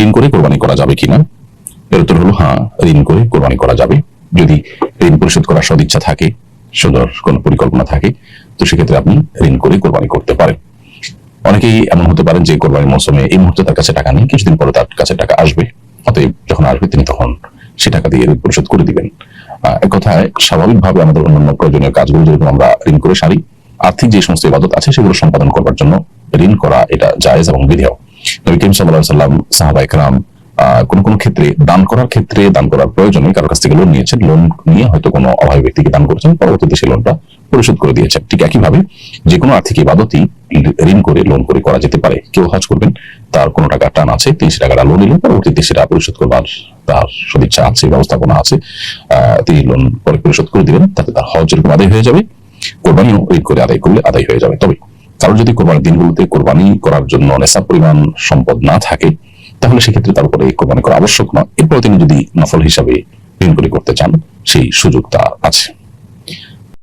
ঋণ করে কোরবানি করা যাবে কিনা? এর উত্তর হলো হ্যাঁ, ঋণ করে কোরবানি করা যাবে। যদি ঋণ পরিশোধ করার সদিচ্ছা থাকে, সুন্দর কোন পরিকল্পনা থাকে, তো সেক্ষেত্রে আপনি ঋণ করে কোরবানি করতে পারেন। অনেকেই এমন হতে পারেন যে কোরবানির মৌসুমে এই মুহূর্তে তার কাছে টাকা নেই, কিছুদিন পরে তার কাছে টাকা আসবে, অতএব যখন আসবে তিনি তখন সে টাকা দিয়ে ঋণ পরিশোধ করে দিবেন। এক কথায় স্বাভাবিকভাবে আমাদের অন্যান্য প্রয়োজনীয় কাজগুলো যেরকম আমরা ঋণ করে সারি, আর্থিক যে সমস্ত ইবাদত আছে সেগুলো সম্পাদন করবার জন্য ঋণ করা এটা জায়েজ এবং বিধেয়। নবী করিম সাল্লাল্লাহু আলাইহি ওয়াসাল্লাম, সাহাবায়ে কেরাম কোন কোন ক্ষেত্রে দান করার প্রয়োজনে কারো কাছ থেকে লোন নিয়েছেন, লোন নিয়ে হয়তো কোনো অভাবী ব্যক্তিকে দান করেছেন, পরবর্তীতে সেই লোনটা পরিশোধ করে দিয়েছেন। ঠিক একইভাবে যে কোনো আর্থিক ইবাদতই ঋণ করে লোন করে করা যেতে পারে। কেউ হজ করবেন, তার কোনো টাকা টান আছে, তিনি সে টাকাটা লোন নিলেন, পরবর্তীতে সেটা পরিশোধ করবার তার সদিচ্ছা আছে, ব্যবস্থাপনা আছে, তিনি লোন পরে পরিশোধ করে দিবেন, তাতে তার হজ যেরকম আদায় হয়ে যাবে, কোরবানিও ঋণ করে আদায় করলে আদায় হয়ে যাবে। তবে কারোর যদি কোরবানির দিনগুলোতে কোরবানি করার জন্য নেশাব পরিমাণ সম্পদ না থাকে, তাহলে সেক্ষেত্রে তার উপরে কোরবানি করা আবশ্যক নয়। এরপর তিনি যদি নফল হিসাবে ঋণ করে করতে চান, সেই সুযোগটা আছে।